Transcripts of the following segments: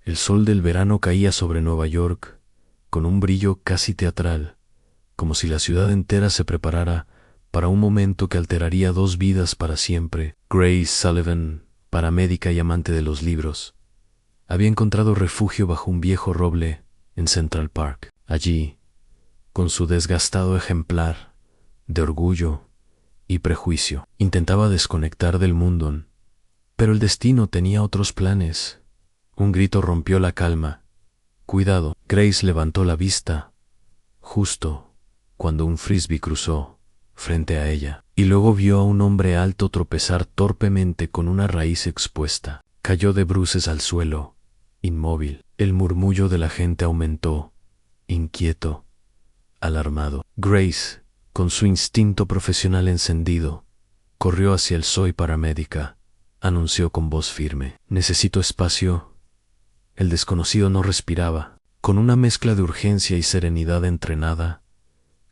El sol del verano caía sobre Nueva York con un brillo casi teatral, como si la ciudad entera se preparara para un momento que alteraría dos vidas para siempre. Grace Sullivan, paramédica y amante de los libros, había encontrado refugio bajo un viejo roble en Central Park. Allí, con su desgastado ejemplar de Orgullo y Prejuicio, intentaba desconectar del mundo, pero el destino tenía otros planes. Un grito rompió la calma. «Cuidado». Grace levantó la vista, justo cuando un frisbee cruzó frente a ella, y luego vio a un hombre alto tropezar torpemente con una raíz expuesta. Cayó de bruces al suelo, inmóvil. El murmullo de la gente aumentó, inquieto, alarmado. Grace, con su instinto profesional encendido, corrió hacia el Soy paramédica. Anunció con voz firme: «Necesito espacio». El desconocido no respiraba. Con una mezcla de urgencia y serenidad entrenada,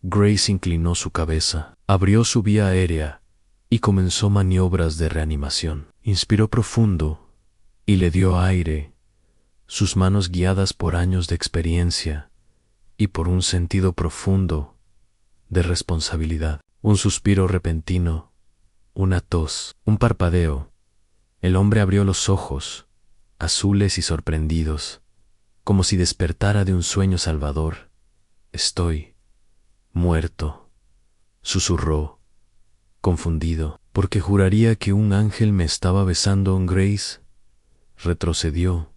Grace inclinó su cabeza, abrió su vía aérea y comenzó maniobras de reanimación. Inspiró profundo y le dio aire, sus manos guiadas por años de experiencia y por un sentido profundo de responsabilidad. Un suspiro repentino, una tos, un parpadeo. El hombre abrió los ojos, azules y sorprendidos, como si despertara de un sueño salvador. «Estoy muerto», susurró, confundido, porque juraría que un ángel me estaba besando. Grace retrocedió,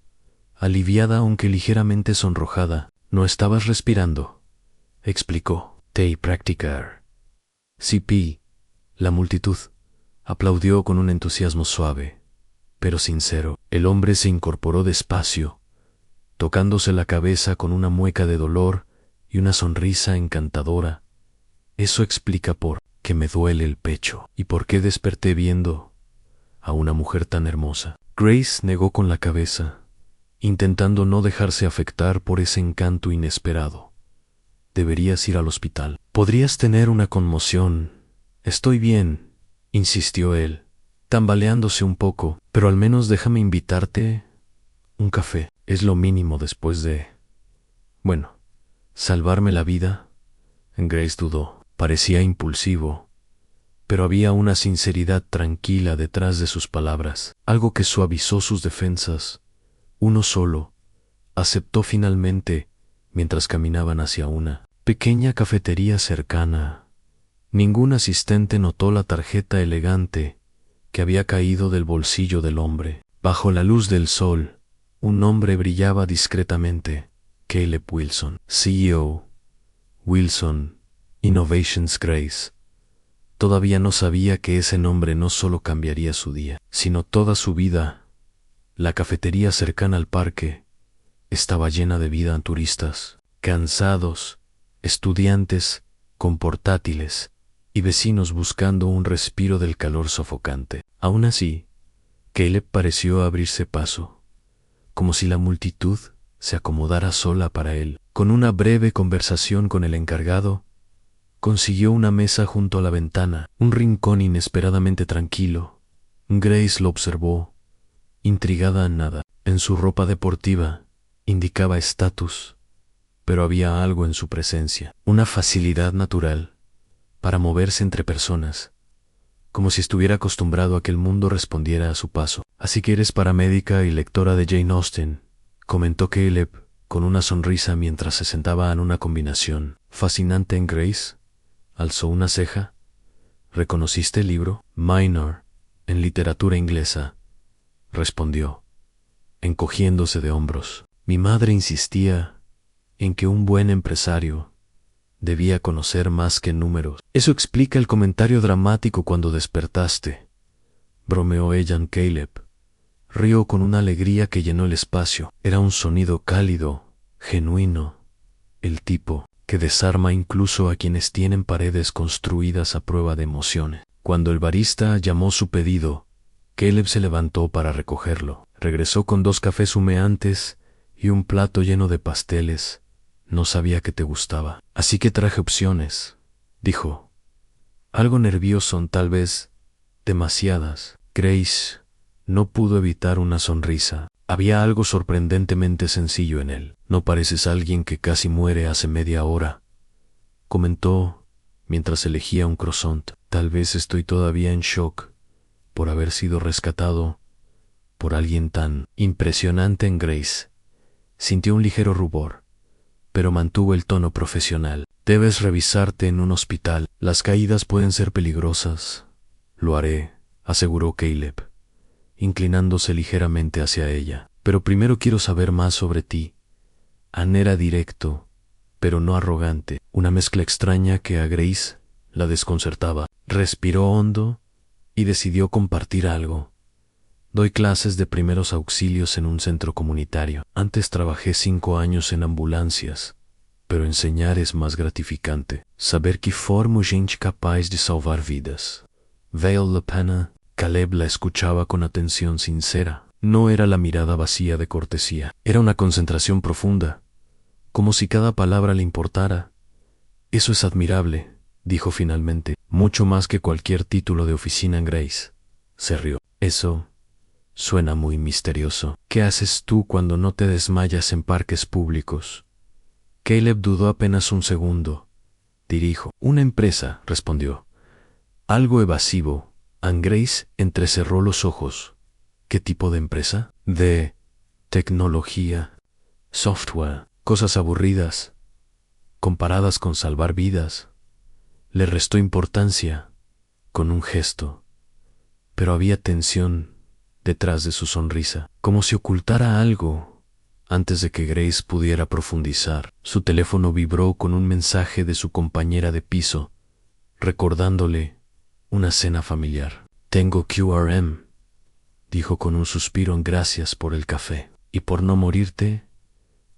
aliviada aunque ligeramente sonrojada. «No estabas respirando», explicó. «Te practicar». CP. La multitud aplaudió con un entusiasmo suave, pero sincero. El hombre se incorporó despacio, tocándose la cabeza con una mueca de dolor y una sonrisa encantadora. «Eso explica por qué me duele el pecho y por qué desperté viendo a una mujer tan hermosa». Grace negó con la cabeza, intentando no dejarse afectar por ese encanto inesperado. «Deberías ir al hospital. Podrías tener una conmoción». «Estoy bien», insistió él, tambaleándose un poco. «Pero al menos déjame invitarte un café. Es lo mínimo después de... bueno, salvarme la vida». Grace dudó. Parecía impulsivo, pero había una sinceridad tranquila detrás de sus palabras, algo que suavizó sus defensas. Uno solo aceptó finalmente mientras caminaban hacia una pequeña cafetería cercana. Ningún asistente notó la tarjeta elegante que había caído del bolsillo del hombre. Bajo la luz del sol, un nombre brillaba discretamente: Caleb Wilson, CEO, Wilson Innovations. Grace todavía no sabía que ese nombre no solo cambiaría su día, sino toda su vida. La cafetería cercana al parque estaba llena de vida. Turistas cansados, estudiantes con portátiles y vecinos buscando un respiro del calor sofocante. Aún así, Caleb pareció abrirse paso, como si la multitud se acomodara sola para él. Con una breve conversación con el encargado, consiguió una mesa junto a la ventana, un rincón inesperadamente tranquilo. Grace lo observó, intrigada. Nada en su ropa deportiva indicaba estatus, pero había algo en su presencia, una facilidad natural para moverse entre personas, como si estuviera acostumbrado a que el mundo respondiera a su paso. «Así que eres paramédica y lectora de Jane Austen», comentó Caleb con una sonrisa mientras se sentaba en una combinación fascinante. Grace alzó una ceja. «¿Reconociste el libro?» «Minor en literatura inglesa», respondió, encogiéndose de hombros. «Mi madre insistía en que un buen empresario debía conocer más que números». «Eso explica el comentario dramático cuando despertaste», bromeó ella. Caleb rió con una alegría que llenó el espacio. Era un sonido cálido, genuino, el tipo que desarma incluso a quienes tienen paredes construidas a prueba de emociones. Cuando el barista llamó su pedido, Caleb se levantó para recogerlo. Regresó con 2 cafés humeantes y un plato lleno de pasteles. «No sabía que te gustaba, así que traje opciones», dijo, algo nervioso, tal vez demasiadas. Grace no pudo evitar una sonrisa. Había algo sorprendentemente sencillo en él. No pareces alguien que casi muere hace media hora, comentó mientras elegía un croissant. Tal vez estoy todavía en shock por haber sido rescatado por alguien tan impresionante. En Grace sintió un ligero rubor, pero mantuvo el tono profesional. Debes revisarte en un hospital. Las caídas pueden ser peligrosas. Lo haré, aseguró Caleb, inclinándose ligeramente hacia ella. Pero primero quiero saber más sobre ti. Anne era directo, pero no arrogante, una mezcla extraña que a Grace la desconcertaba. Respiró hondo y decidió compartir algo. Doy clases de primeros auxilios en un centro comunitario. Antes trabajé 5 años en ambulancias, pero enseñar es más gratificante. Saber que formo gente capaz de salvar vidas. Vale la pena. Caleb la escuchaba con atención sincera. No era la mirada vacía de cortesía, era una concentración profunda, como si cada palabra le importara. Eso es admirable, dijo finalmente, mucho más que cualquier título de oficina en Grace. Se rió. Eso suena muy misterioso. ¿Qué haces tú cuando no te desmayas en parques públicos? Caleb dudó apenas un segundo. Dirijo una empresa, respondió. Algo evasivo. Anne Grace entrecerró los ojos. ¿Qué tipo de empresa? De tecnología, software, cosas aburridas, comparadas con salvar vidas. Le restó importancia, con un gesto, pero había tensión detrás de su sonrisa, como si ocultara algo antes de que Grace pudiera profundizar. Su teléfono vibró con un mensaje de su compañera de piso, recordándole una cena familiar. Tengo QRM, dijo con un suspiro en gracias por el café. ¿Y por no morirte?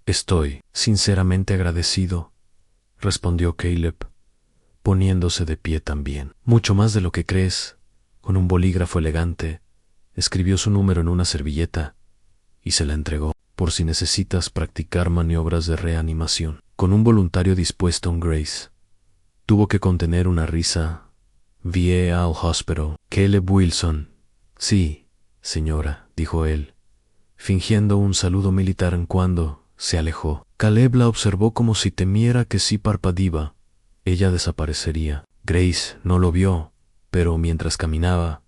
Estoy sinceramente agradecido, respondió Caleb, poniéndose de pie también. Mucho más de lo que crees. Con un bolígrafo elegante, escribió su número en una servilleta y se la entregó. Por si necesitas practicar maniobras de reanimación. Con un voluntario dispuesto en Grace, tuvo que contener una risa. VA al hospital. Caleb Wilson. Sí, señora, dijo él, fingiendo un saludo militar en cuando se alejó. Caleb la observó como si temiera que si parpadeaba, ella desaparecería. Grace no lo vio, pero mientras caminaba,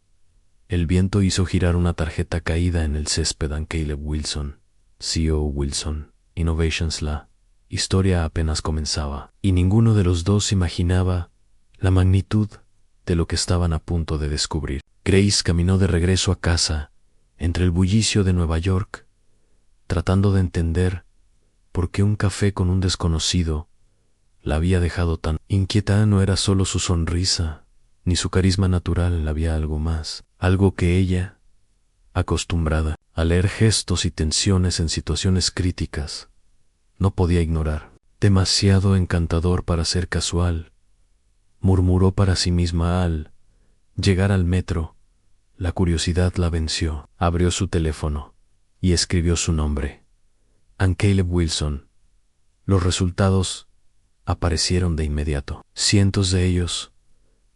el viento hizo girar una tarjeta caída en el césped. A Caleb Wilson, CEO Wilson Innovations. La historia apenas comenzaba, y ninguno de los dos imaginaba la magnitud de lo que estaban a punto de descubrir. Grace caminó de regreso a casa, entre el bullicio de Nueva York, tratando de entender por qué un café con un desconocido la había dejado tan inquieta. No era solo su sonrisa, ni su carisma natural, había algo más, algo que ella, acostumbrada a leer gestos y tensiones en situaciones críticas, no podía ignorar. Demasiado encantador para ser casual, murmuró para sí misma al llegar al metro. La curiosidad la venció. Abrió su teléfono y escribió su nombre. Anne Caleb Wilson. Los resultados aparecieron de inmediato. Cientos de ellos.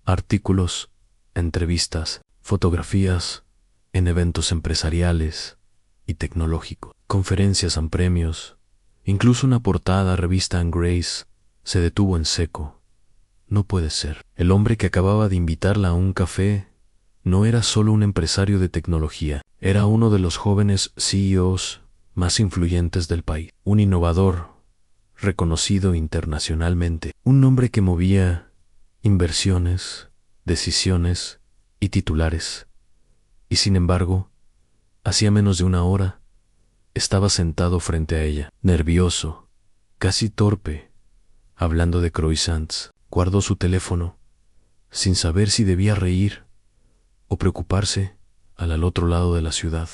Artículos, entrevistas, fotografías, en eventos empresariales y tecnológicos, conferencias en premios, incluso una portada revista en Grace. Se detuvo en seco. No puede ser. El hombre que acababa de invitarla a un café no era solo un empresario de tecnología, era uno de los jóvenes CEOs más influyentes del país, un innovador reconocido internacionalmente, un hombre que movía inversiones, decisiones y titulares. Y sin embargo, hacía menos de una hora, estaba sentado frente a ella, nervioso, casi torpe, hablando de croissants. Guardó su teléfono, sin saber si debía reír o preocuparse. Al otro lado de la ciudad,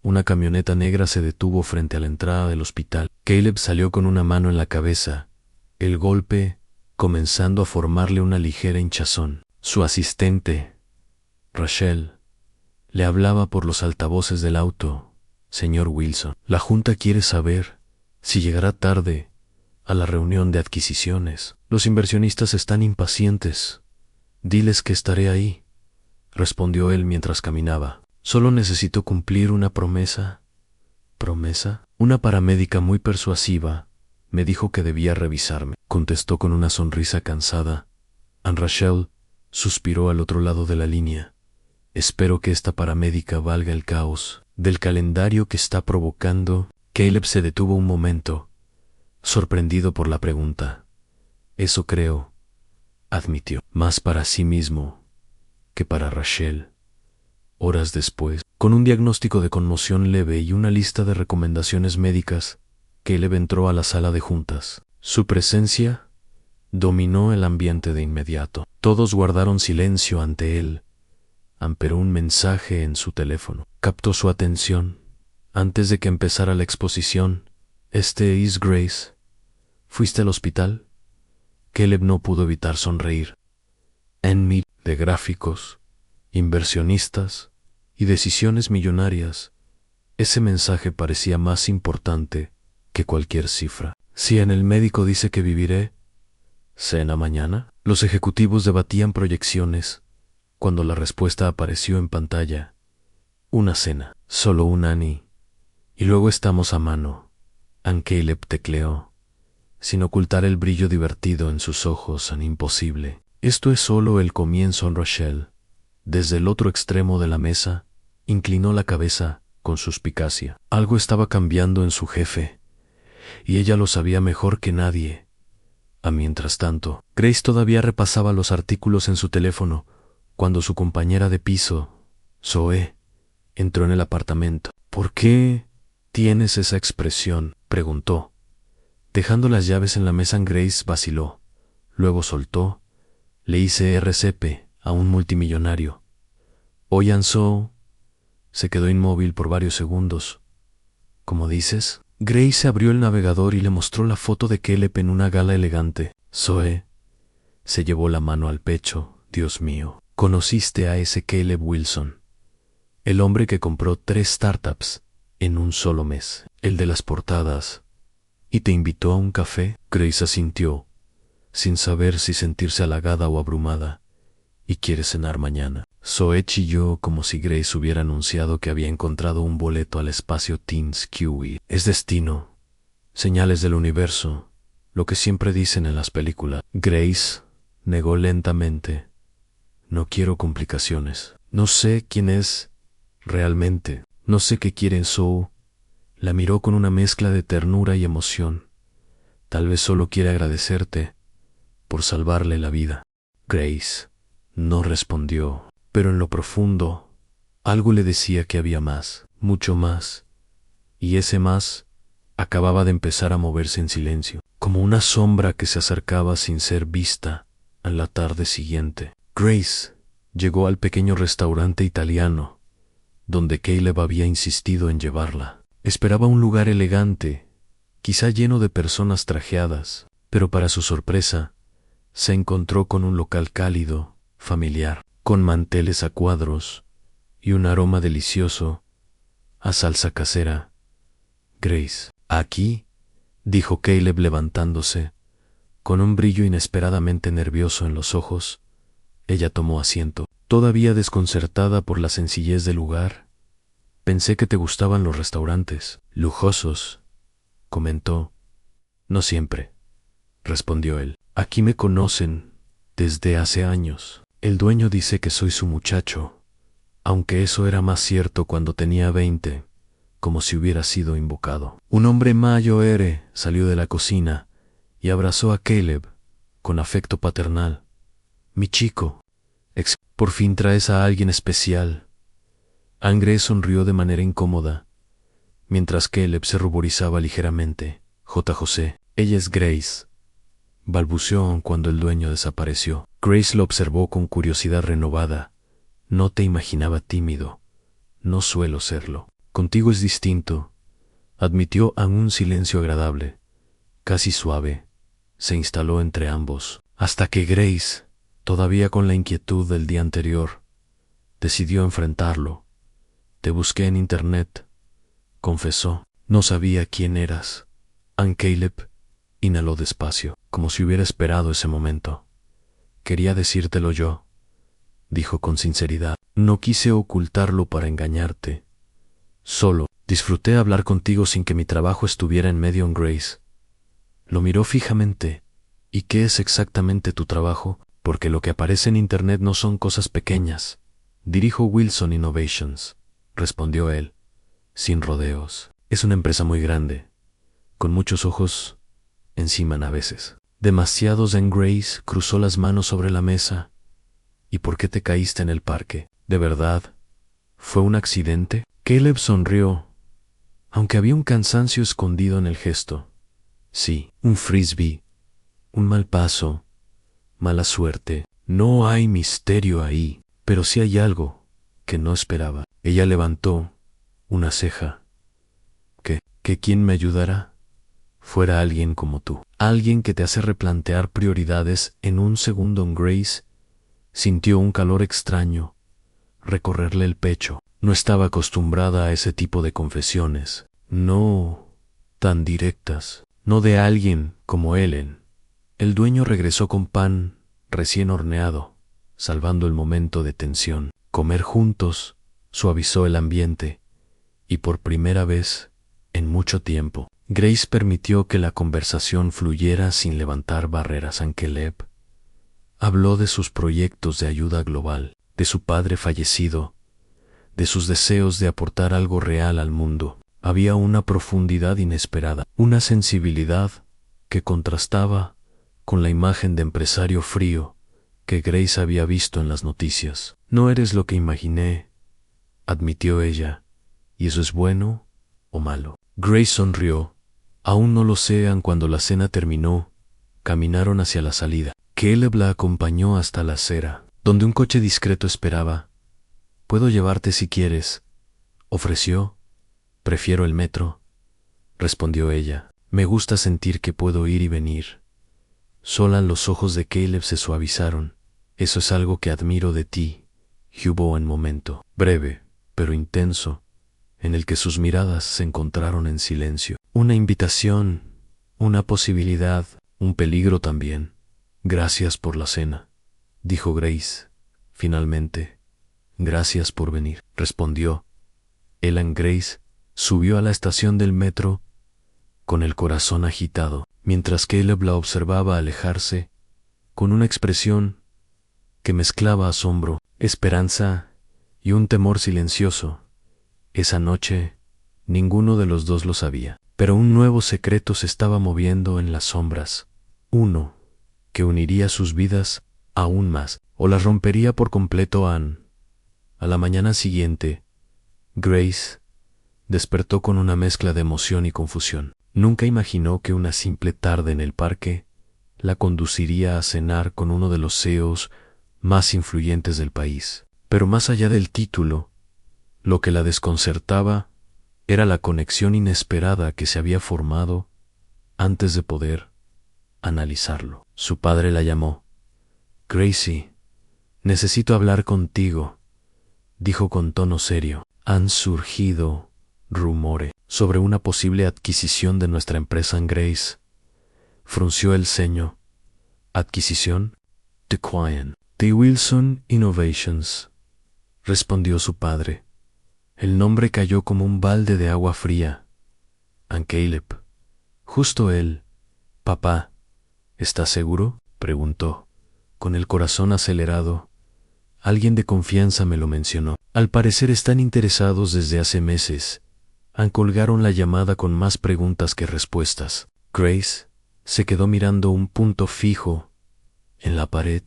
una camioneta negra se detuvo frente a la entrada del hospital. Caleb salió con una mano en la cabeza, el golpe comenzando a formarle una ligera hinchazón. Su asistente, Rachel, le hablaba por los altavoces del auto. Señor Wilson, la Junta quiere saber si llegará tarde a la reunión de adquisiciones. Los inversionistas están impacientes. Diles que estaré ahí, respondió él mientras caminaba. Solo necesito cumplir una promesa ¿Promesa? Una paramédica muy persuasiva me dijo que debía revisarme, contestó con una sonrisa cansada. Anne Rachel suspiró al otro lado de la línea. Espero que esta paramédica valga el caos del calendario que está provocando. Caleb se detuvo un momento, sorprendido por la pregunta. Eso creo, admitió, más para sí mismo que para Rachel. Horas después, con un diagnóstico de conmoción leve y una lista de recomendaciones médicas, Caleb entró a la sala de juntas. Su presencia dominó el ambiente de inmediato. Todos guardaron silencio ante él, pero un mensaje en su teléfono captó su atención. Antes de que empezara la exposición, «Este es Grace. ¿Fuiste al hospital?» Caleb no pudo evitar sonreír. En mí, de gráficos, inversionistas y decisiones millonarias, ese mensaje parecía más importante que cualquier cifra. Si en el médico dice que viviré, ¿cena mañana? Los ejecutivos debatían proyecciones cuando la respuesta apareció en pantalla. Una cena, solo un Annie. Y luego estamos a mano. Anne Caleb tecleó, sin ocultar el brillo divertido en sus ojos tan imposible. Esto es solo el comienzo, Anne Rachel. Desde el otro extremo de la mesa, inclinó la cabeza con suspicacia. Algo estaba cambiando en su jefe, y ella lo sabía mejor que nadie. Mientras tanto, Grace todavía repasaba los artículos en su teléfono cuando su compañera de piso, Zoe, entró en el apartamento. «¿Por qué tienes esa expresión?», preguntó. Dejando las llaves en la mesa, Grace vaciló. Luego soltó. «Le hice RCP a un multimillonario». Zoe se quedó inmóvil por varios segundos. «¿Cómo dices?». Grace abrió el navegador y le mostró la foto de Caleb en una gala elegante. Zoe se llevó la mano al pecho. «Dios mío, conociste a ese Caleb Wilson, el hombre que compró 3 startups en un solo mes, el de las portadas, y te invitó a un café». Grace asintió, sin saber si sentirse halagada o abrumada. «¿Y quieres cenar mañana?». Zoe chilló como si Grace hubiera anunciado que había encontrado un boleto al espacio Teens QE. «Es destino, señales del universo, lo que siempre dicen en las películas». Grace negó lentamente. «No quiero complicaciones. No sé quién es realmente. No sé qué quiere Zoe». La miró con una mezcla de ternura y emoción. «Tal vez solo quiere agradecerte por salvarle la vida». Grace no respondió, pero en lo profundo algo le decía que había más, mucho más, y ese más acababa de empezar a moverse en silencio, como una sombra que se acercaba sin ser vista a la tarde siguiente. Grace llegó al pequeño restaurante italiano donde Caleb había insistido en llevarla. Esperaba un lugar elegante, quizá lleno de personas trajeadas, pero para su sorpresa, se encontró con un local cálido, familiar, con manteles a cuadros y un aroma delicioso a salsa casera. «Grace, ¿aquí?», dijo Caleb levantándose, con un brillo inesperadamente nervioso en los ojos. Ella tomó asiento, todavía desconcertada por la sencillez del lugar. «Pensé que te gustaban los restaurantes lujosos», comentó. «No siempre», respondió él. «Aquí me conocen desde hace años. El dueño dice que soy su muchacho, aunque eso era más cierto cuando tenía 20, como si hubiera sido invocado». Un hombre mayor salió de la cocina y abrazó a Caleb con afecto paternal. «Mi chico, por fin traes a alguien especial». Grace sonrió de manera incómoda, mientras Caleb se ruborizaba ligeramente. «José, ella es Grace», balbuceó cuando el dueño desapareció. Grace lo observó con curiosidad renovada. «No te imaginaba tímido. No suelo serlo». «Contigo es distinto», admitió en un silencio agradable, casi suave. Se instaló entre ambos, hasta que Grace, todavía con la inquietud del día anterior, decidió enfrentarlo. «Te busqué en internet», confesó. «No sabía quién eras». Caleb inhaló despacio, como si hubiera esperado ese momento. «Quería decírtelo yo», dijo con sinceridad. «No quise ocultarlo para engañarte. Solo disfruté hablar contigo sin que mi trabajo estuviera en medio. Grace lo miró fijamente. ¿Y qué es exactamente tu trabajo? Porque lo que aparece en Internet no son cosas pequeñas. Dirijo Wilson Innovations, respondió él, sin rodeos. Es una empresa muy grande, con muchos ojos encima a veces. Demasiados. Grace cruzó las manos sobre la mesa. ¿Y por qué te caíste en el parque? ¿De verdad? ¿Fue un accidente? Caleb sonrió, aunque había un cansancio escondido en el gesto. Sí, un frisbee, un mal paso, mala suerte. No hay misterio ahí, pero sí hay algo que no esperaba. Ella levantó una ceja. ¿Que quién me ayudará? Fuera alguien como tú. Alguien que te hace replantear prioridades en un segundo. Grace sintió un calor extraño recorrerle el pecho. No estaba acostumbrada a ese tipo de confesiones. No tan directas. No de alguien como Ellen. El dueño regresó con pan recién horneado, salvando el momento de tensión. Comer juntos suavizó el ambiente, y por primera vez en mucho tiempo, Grace permitió que la conversación fluyera sin levantar barreras. Caleb habló de sus proyectos de ayuda global, de su padre fallecido, de sus deseos de aportar algo real al mundo. Había una profundidad inesperada, una sensibilidad que contrastaba con la imagen de empresario frío que Grace había visto en las noticias. No eres lo que imaginé, admitió ella, ¿y eso es bueno o malo? Grace sonrió. Aún no lo sé. Cuando la cena terminó, caminaron hacia la salida. Caleb la acompañó hasta la acera, donde un coche discreto esperaba. «Puedo llevarte si quieres», ofreció. «Prefiero el metro», respondió ella. «Me gusta sentir que puedo ir y venir». Sola los ojos de Caleb se suavizaron. «Eso es algo que admiro de ti». Hubo un momento, breve, pero intenso, en el que sus miradas se encontraron en silencio. Una invitación, una posibilidad, un peligro también. «Gracias por la cena», dijo Grace, finalmente. «Gracias por venir», respondió. Ellen. Grace subió a la estación del metro con el corazón agitado, mientras Caleb la observaba alejarse con una expresión que mezclaba asombro, esperanza y un temor silencioso. Esa noche ninguno de los dos lo sabía, pero un nuevo secreto se estaba moviendo en las sombras, uno que uniría sus vidas aún más o las rompería por completo. A la mañana siguiente, Grace despertó con una mezcla de emoción y confusión. Nunca imaginó que una simple tarde en el parque la conduciría a cenar con uno de los CEOs más influyentes del país. Pero más allá del título, lo que la desconcertaba era la conexión inesperada que se había formado antes de poder analizarlo. Su padre la llamó. «Gracie, necesito hablar contigo», dijo con tono serio. «Han surgido rumores sobre una posible adquisición de nuestra empresa». Grace frunció el ceño. «¿Adquisición?» «De Wilson Innovations», respondió su padre. El nombre cayó como un balde de agua fría. Caleb. Justo él. «Papá, ¿estás seguro?», preguntó, con el corazón acelerado. «Alguien de confianza me lo mencionó. Al parecer están interesados desde hace meses». Colgaron la llamada con más preguntas que respuestas. Grace se quedó mirando un punto fijo en la pared.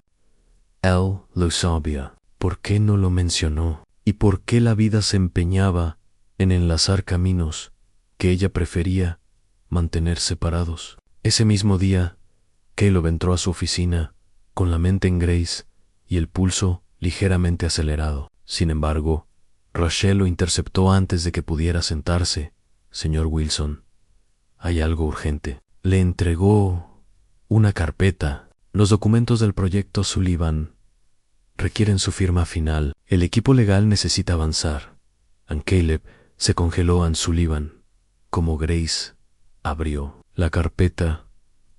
Él lo sabía. ¿Por qué no lo mencionó? ¿Y por qué la vida se empeñaba en enlazar caminos que ella prefería mantener separados? Ese mismo día, Caleb entró a su oficina con la mente en Grace y el pulso ligeramente acelerado. Sin embargo, Rachel lo interceptó antes de que pudiera sentarse. «Señor Wilson, hay algo urgente». Le entregó una carpeta. «Los documentos del proyecto Sullivan requieren su firma final. El equipo legal necesita avanzar». Caleb se congeló. Sullivan, como Grace, abrió la carpeta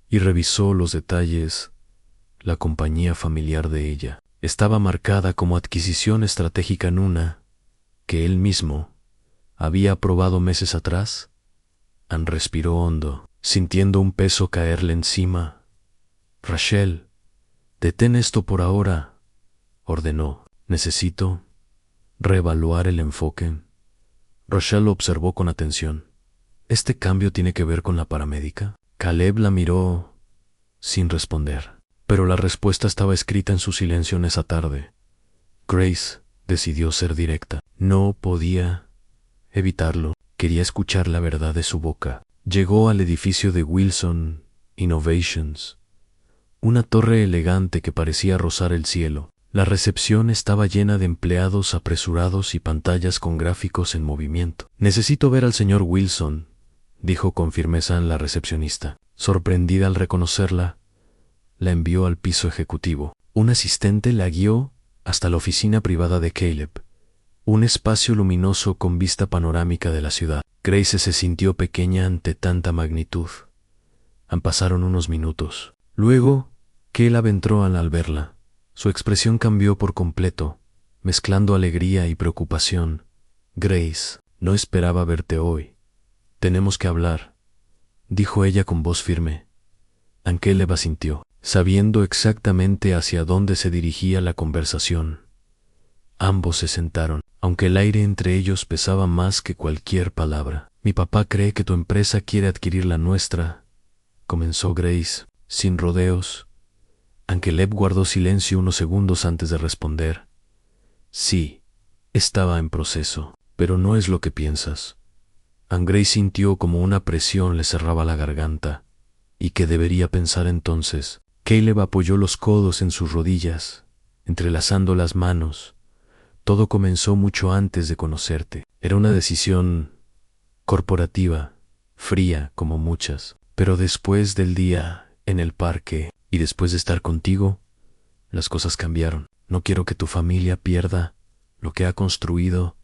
y revisó los detalles. La compañía familiar de ella estaba marcada como adquisición estratégica en una que él mismo había aprobado meses atrás. Anne respiró hondo, sintiendo un peso caerle encima. Rachel, detén esto por ahora, ordenó. Necesito reevaluar el enfoque. Rachel lo observó con atención. ¿Este cambio tiene que ver con la paramédica? Caleb la miró sin responder, pero la respuesta estaba escrita en su silencio en esa tarde. Grace decidió ser directa. No podía evitarlo. Quería escuchar la verdad de su boca. Llegó al edificio de Wilson Innovations, una torre elegante que parecía rozar el cielo. La recepción estaba llena de empleados apresurados y pantallas con gráficos en movimiento. Necesito ver al señor Wilson, dijo con firmeza la recepcionista. Sorprendida al reconocerla, la envió al piso ejecutivo. Un asistente la guió hasta la oficina privada de Caleb, un espacio luminoso con vista panorámica de la ciudad. Grace se sintió pequeña ante tanta magnitud. Pasaron unos minutos. Luego, Caleb entró al verla. Su expresión cambió por completo, mezclando alegría y preocupación. Grace, no esperaba verte hoy. Tenemos que hablar, dijo ella con voz firme. Caleb asintió, sabiendo exactamente hacia dónde se dirigía la conversación. Ambos se sentaron, aunque el aire entre ellos pesaba más que cualquier palabra. Mi papá cree que tu empresa quiere adquirir la nuestra, comenzó Grace, sin rodeos. Caleb guardó silencio unos segundos antes de responder. Sí, estaba en proceso, pero no es lo que piensas. Grace sintió como una presión le cerraba la garganta. ¿Y qué debería pensar entonces? Caleb apoyó los codos en sus rodillas, entrelazando las manos. Todo comenzó mucho antes de conocerte. Era una decisión corporativa, fría como muchas. Pero después del día en el parque y después de estar contigo, las cosas cambiaron. No quiero que tu familia pierda lo que ha construido.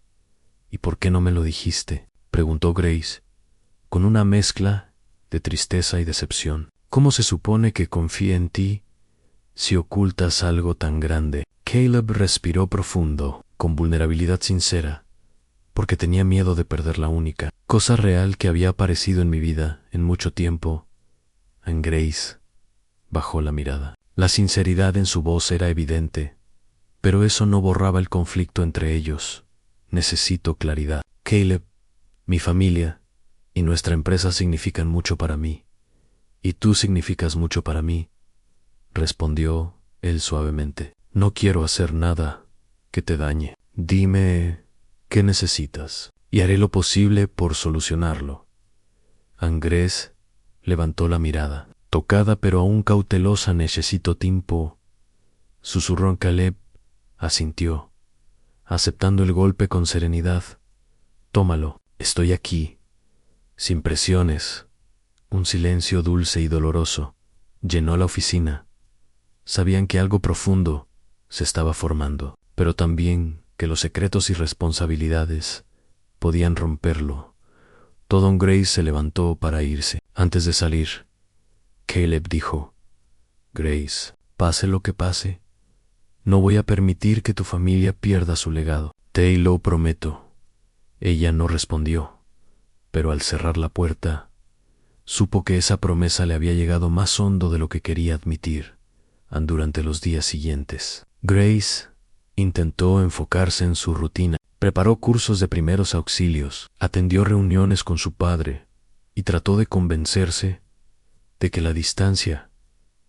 ¿Y por qué no me lo dijiste?, preguntó Grace, con una mezcla de tristeza y decepción. ¿Cómo se supone que confíe en ti si ocultas algo tan grande? Caleb respiró profundo, con vulnerabilidad sincera, porque tenía miedo de perder la única cosa real que había aparecido en mi vida en mucho tiempo. Grace bajó la mirada. La sinceridad en su voz era evidente, pero eso no borraba el conflicto entre ellos. Necesito claridad. Caleb, mi familia y nuestra empresa significan mucho para mí, y tú significas mucho para mí, respondió él suavemente. No quiero hacer nada que te dañe. Dime qué necesitas, y haré lo posible por solucionarlo. Grace levantó la mirada. Tocada pero aún cautelosa. Necesito tiempo, susurró Caleb. Asintió, aceptando el golpe con serenidad. Tómalo, estoy aquí, sin presiones. Un silencio dulce y doloroso llenó la oficina. Sabían que algo profundo se estaba formando, pero también que los secretos y responsabilidades podían romperlo. Todo. Grace se levantó para irse. Antes de salir, Caleb dijo: Grace, pase lo que pase, no voy a permitir que tu familia pierda su legado. Te lo prometo. Ella no respondió, pero al cerrar la puerta, supo que esa promesa le había llegado más hondo de lo que quería admitir. Durante los días siguientes, Grace intentó enfocarse en su rutina. Preparó cursos de primeros auxilios, atendió reuniones con su padre y trató de convencerse de que la distancia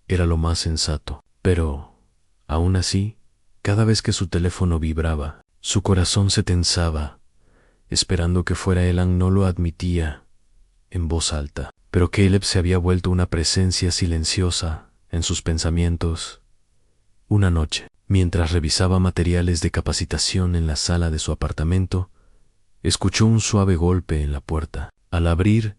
era lo más sensato. Pero, aún así, cada vez que su teléfono vibraba, su corazón se tensaba, esperando que fuera él. No lo admitía en voz alta, pero Caleb se había vuelto una presencia silenciosa en sus pensamientos. Una noche, mientras revisaba materiales de capacitación en la sala de su apartamento, escuchó un suave golpe en la puerta. Al abrir,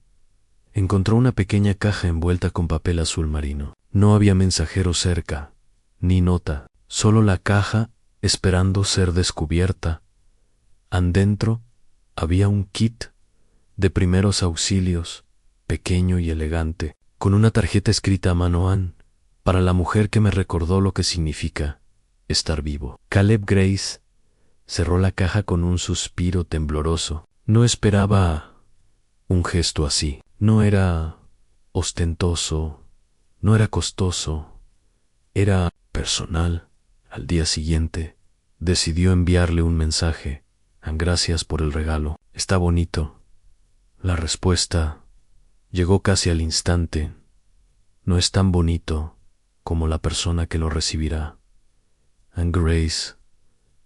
encontró una pequeña caja envuelta con papel azul marino. No había mensajero cerca, ni nota, solo la caja esperando ser descubierta. Adentro había un kit de primeros auxilios, pequeño y elegante, con una tarjeta escrita a mano: Anne, para la mujer que me recordó lo que significa estar vivo. Caleb. Grace cerró la caja con un suspiro tembloroso. No esperaba un gesto así. No era ostentoso, no era costoso, era personal. Al día siguiente, decidió enviarle un mensaje. Gracias por el regalo. Está bonito. La respuesta llegó casi al instante. No es tan bonito como la persona que lo recibirá. Grace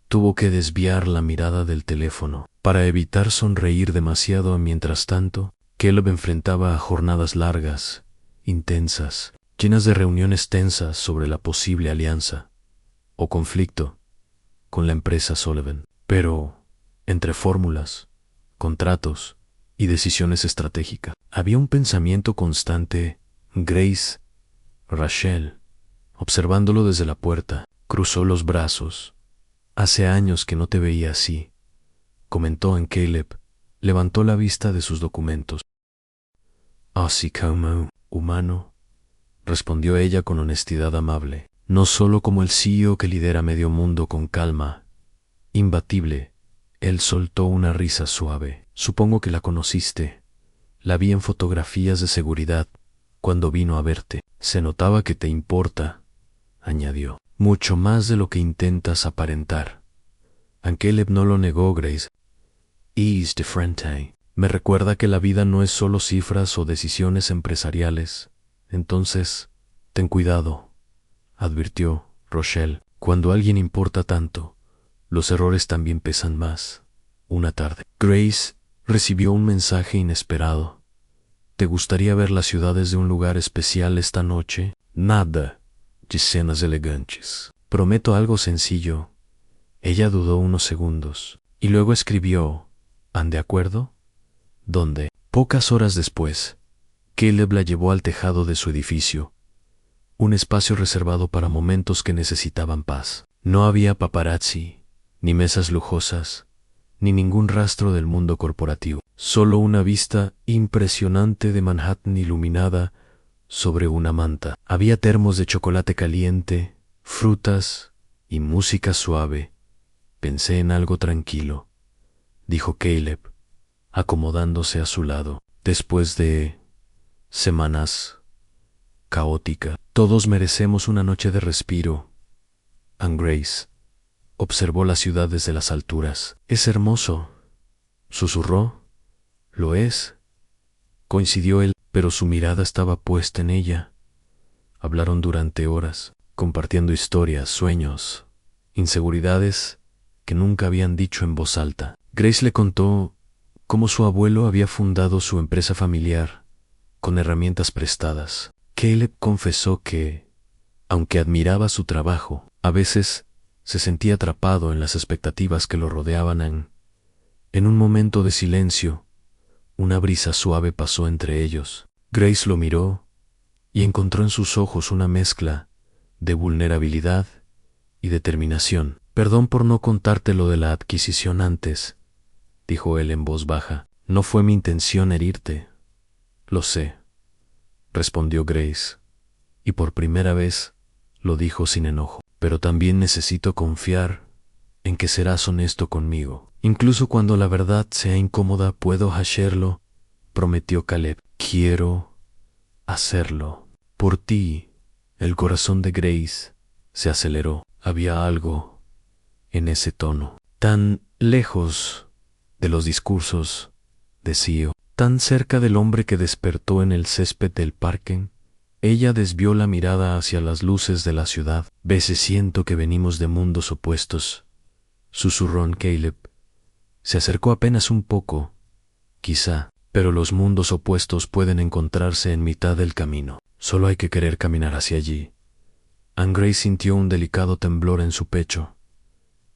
tuvo que desviar la mirada del teléfono para evitar sonreír demasiado. Mientras tanto, Caleb enfrentaba a jornadas largas, intensas, llenas de reuniones tensas sobre la posible alianza o conflicto con la empresa Sullivan. Pero, entre fórmulas, contratos y decisiones estratégicas, había un pensamiento constante. Grace, Rachel, observándolo desde la puerta, cruzó los brazos. Hace años que no te veía así, comentó. Caleb levantó la vista de sus documentos. Así como humano, respondió ella con honestidad amable. No solo como el CEO que lidera medio mundo con calma imbatible. Él soltó una risa suave. Supongo que la conociste. La vi en fotografías de seguridad cuando vino a verte. Se notaba que te importa, añadió. Mucho más de lo que intentas aparentar. Caleb no lo negó. Grace is differente. Me recuerda que la vida no es solo cifras o decisiones empresariales. Entonces, ten cuidado, advirtió Rochelle. Cuando alguien importa tanto, los errores también pesan más. Una tarde, Grace recibió un mensaje inesperado. ¿Te gustaría ver las ciudades de un lugar especial esta noche? Nada de cenas elegantes. Prometo algo sencillo. Ella dudó unos segundos y luego escribió: ¿Han de acuerdo? ¿Dónde? Pocas horas después, Caleb la llevó al tejado de su edificio, un espacio reservado para momentos que necesitaban paz. No había paparazzi, ni mesas lujosas, ni ningún rastro del mundo corporativo. Solo una vista impresionante de Manhattan iluminada sobre una manta. Había termos de chocolate caliente, frutas y música suave. Pensé en algo tranquilo, dijo Caleb, acomodándose a su lado. Después de semanas caóticas, todos merecemos una noche de respiro. Grace observó la ciudad desde las alturas. Es hermoso, susurró. Lo es, coincidió él, pero su mirada estaba puesta en ella. Hablaron durante horas, compartiendo historias, sueños, inseguridades que nunca habían dicho en voz alta. Grace le contó cómo su abuelo había fundado su empresa familiar con herramientas prestadas. Caleb confesó que, aunque admiraba su trabajo, a veces se sentía atrapado en las expectativas que lo rodeaban. En un momento de silencio, una brisa suave pasó entre ellos. Grace lo miró y encontró en sus ojos una mezcla de vulnerabilidad y determinación. Perdón por no contarte lo de la adquisición antes, dijo él en voz baja. No fue mi intención herirte. Lo sé, respondió Grace, y por primera vez lo dijo sin enojo. Pero también necesito confiar en que serás honesto conmigo. Incluso cuando la verdad sea incómoda, puedo hacerlo, prometió Caleb. Quiero hacerlo. Por ti. El corazón de Grace se aceleró. Había algo en ese tono, tan lejos de los discursos de CEO, tan cerca del hombre que despertó en el césped del parque. Ella desvió la mirada hacia las luces de la ciudad. Veces siento que venimos de mundos opuestos, susurró Caleb. Se acercó apenas un poco, quizá, pero los mundos opuestos pueden encontrarse en mitad del camino. Solo hay que querer caminar hacia allí. Grace sintió un delicado temblor en su pecho.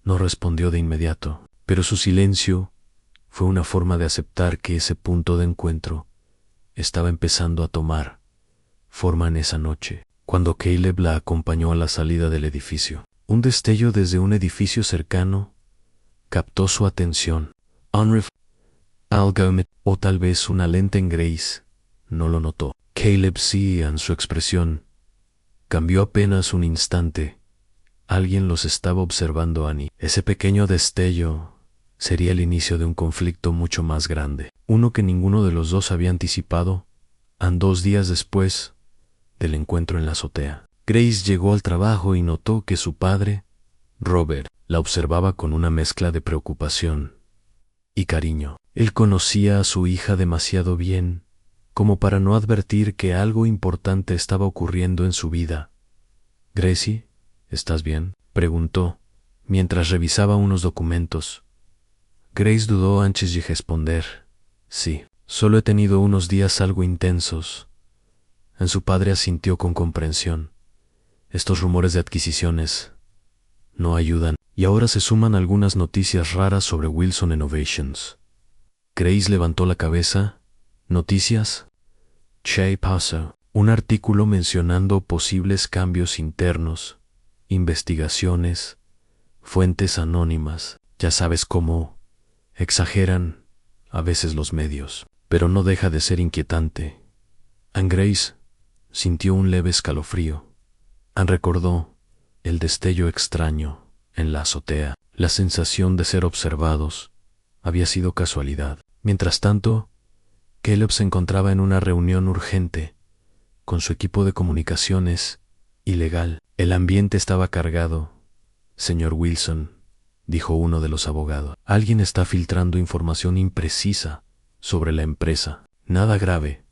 No respondió de inmediato, pero su silencio fue una forma de aceptar que ese punto de encuentro estaba empezando a tomar forma en esa noche. Cuando Caleb la acompañó a la salida del edificio, un destello desde un edificio cercano captó su atención. Algo, o tal vez una lente en Grace, no lo notó. Caleb sí, en su expresión cambió apenas un instante. Alguien los estaba observando. Annie. Ese pequeño destello sería el inicio de un conflicto mucho más grande, uno que ninguno de los dos había anticipado, 2 días después del encuentro en la azotea. Grace llegó al trabajo y notó que su padre, Robert, la observaba con una mezcla de preocupación y cariño. Él conocía a su hija demasiado bien como para no advertir que algo importante estaba ocurriendo en su vida. «Gracie, ¿estás bien?», preguntó, mientras revisaba unos documentos. Grace dudó antes de responder. «Sí, solo he tenido unos días algo intensos». En su padre asintió con comprensión. Estos rumores de adquisiciones no ayudan, y ahora se suman algunas noticias raras sobre Wilson Innovations. Grace levantó la cabeza. ¿Noticias? «Che pasa», un artículo mencionando posibles cambios internos, investigaciones, fuentes anónimas. Ya sabes cómo exageran a veces los medios, pero no deja de ser inquietante. Grace sintió un leve escalofrío. Recordó el destello extraño en la azotea. La sensación de ser observados había sido casualidad. Mientras tanto, Caleb se encontraba en una reunión urgente con su equipo de comunicaciones y legal. El ambiente estaba cargado. «Señor Wilson», dijo uno de los abogados, «alguien está filtrando información imprecisa sobre la empresa. Nada grave,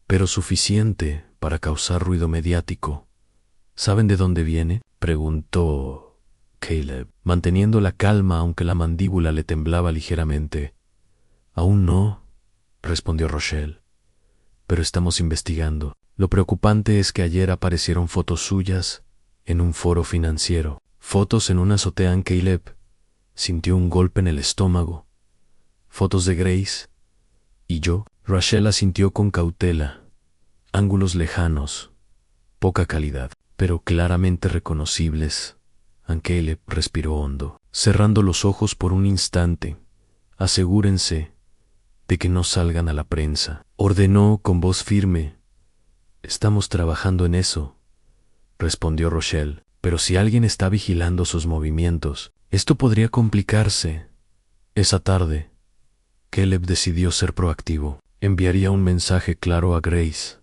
pero suficiente para causar ruido mediático». «¿Saben de dónde viene?», preguntó Caleb, manteniendo la calma aunque la mandíbula le temblaba ligeramente. «Aún no», respondió Rochelle, «pero estamos investigando. Lo preocupante es que ayer aparecieron fotos suyas en un foro financiero». «Fotos en una azotea». Caleb sintió un golpe en el estómago. «¿Fotos de Grace y yo?». Rochelle asintió con cautela. «Ángulos lejanos, poca calidad, pero claramente reconocibles». Caleb respiró hondo. Cerrando los ojos por un instante, «Asegúrense de que no salgan a la prensa», ordenó con voz firme. «Estamos trabajando en eso», respondió Rochelle, «pero si alguien está vigilando sus movimientos, esto podría complicarse». Esa tarde, Caleb decidió ser proactivo. Enviaría un mensaje claro a Grace,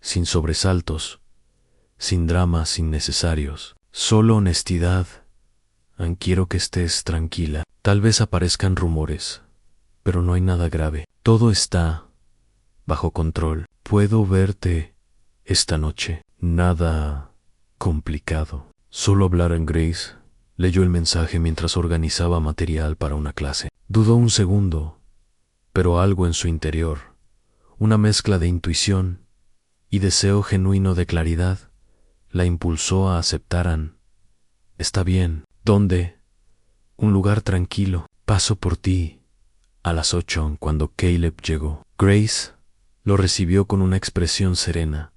sin sobresaltos, sin dramas innecesarios, solo honestidad. «Quiero que estés tranquila. Tal vez aparezcan rumores, pero no hay nada grave. Todo está bajo control. Puedo verte esta noche. Nada complicado». Solo hablar en Grace. Leyó el mensaje mientras organizaba material para una clase. Dudó un segundo, pero algo en su interior, una mezcla de intuición y deseo genuino de claridad, la impulsó a aceptar. «Está bien». «¿Dónde?» «Un lugar tranquilo. Paso por ti a las 8». Cuando Caleb llegó, Grace lo recibió con una expresión serena,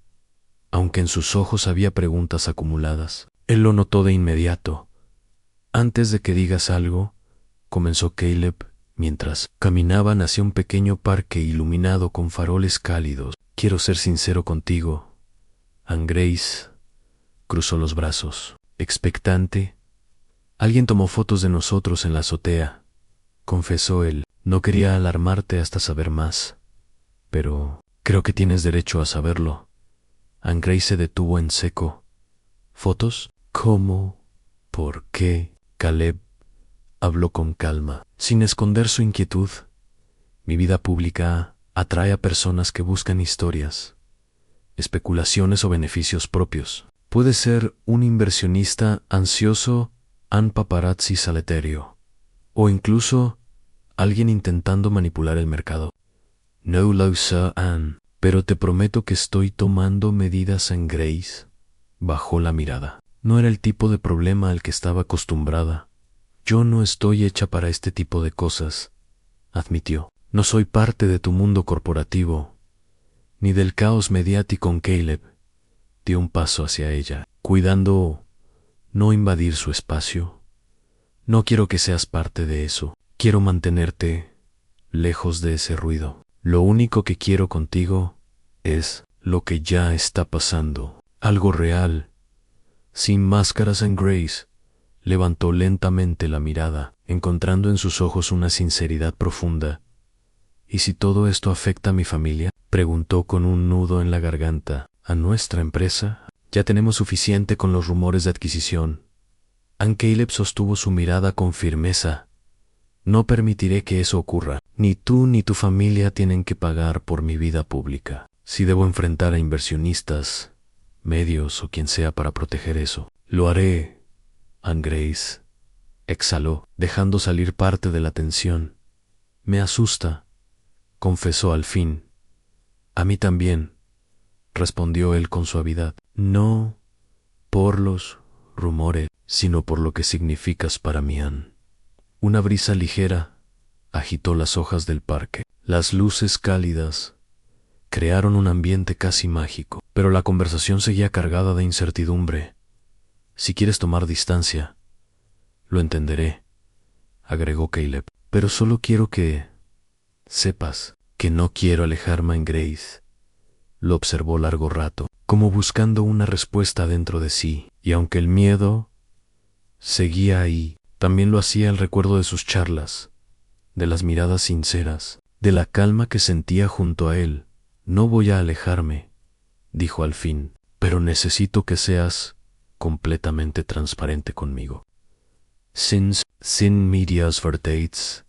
aunque en sus ojos había preguntas acumuladas. Él lo notó de inmediato. «Antes de que digas algo», comenzó Caleb mientras caminaban hacia un pequeño parque iluminado con faroles cálidos. «Quiero ser sincero contigo». Grace cruzó los brazos, expectante. «Alguien tomó fotos de nosotros en la azotea», confesó él. «No quería alarmarte hasta saber más, pero creo que tienes derecho a saberlo». Grace se detuvo en seco. «¿Fotos? ¿Cómo? ¿Por qué?». Caleb habló con calma, sin esconder su inquietud. «Mi vida pública atrae a personas que buscan historias, especulaciones o beneficios propios. Puede ser un inversionista ansioso, un paparazzi saletario, o incluso alguien intentando manipular el mercado. No lo sé, Anne, pero te prometo que estoy tomando medidas». Grace bajó la mirada. No era el tipo de problema al que estaba acostumbrada. «Yo no estoy hecha para este tipo de cosas», admitió. «No soy parte de tu mundo corporativo, ni del caos mediático». Caleb dio un paso hacia ella, cuidando no invadir su espacio. «No quiero que seas parte de eso. Quiero mantenerte lejos de ese ruido. Lo único que quiero contigo es lo que ya está pasando, algo real, sin máscaras». Grace Levantó lentamente la mirada, encontrando en sus ojos una sinceridad profunda. ¿Y si todo esto afecta a mi familia?, preguntó con un nudo en la garganta. ¿A nuestra empresa? Ya tenemos suficiente con los rumores de adquisición. Ann Caleb sostuvo su mirada con firmeza. No permitiré que eso ocurra. Ni tú ni tu familia tienen que pagar por mi vida pública. Si debo enfrentar a inversionistas, medios o quien sea para proteger eso, lo haré. Anne Grace exhaló, dejando salir parte de la tensión. Me asusta, confesó al fin. A mí también, respondió él con suavidad. No por los rumores, sino por lo que significas para mí, Anne. Una brisa ligera agitó las hojas del parque. Las luces cálidas crearon un ambiente casi mágico, pero la conversación seguía cargada de incertidumbre. Si quieres tomar distancia, lo entenderé, agregó Caleb, pero solo quiero que sepas que no quiero alejarme en Grace. Lo observó largo rato, como buscando una respuesta dentro de sí, y aunque el miedo seguía ahí, también lo hacía el recuerdo de sus charlas, de las miradas sinceras, de la calma que sentía junto a él. No voy a alejarme, dijo al fin, pero necesito que seas completamente transparente conmigo. Sin medias verdades.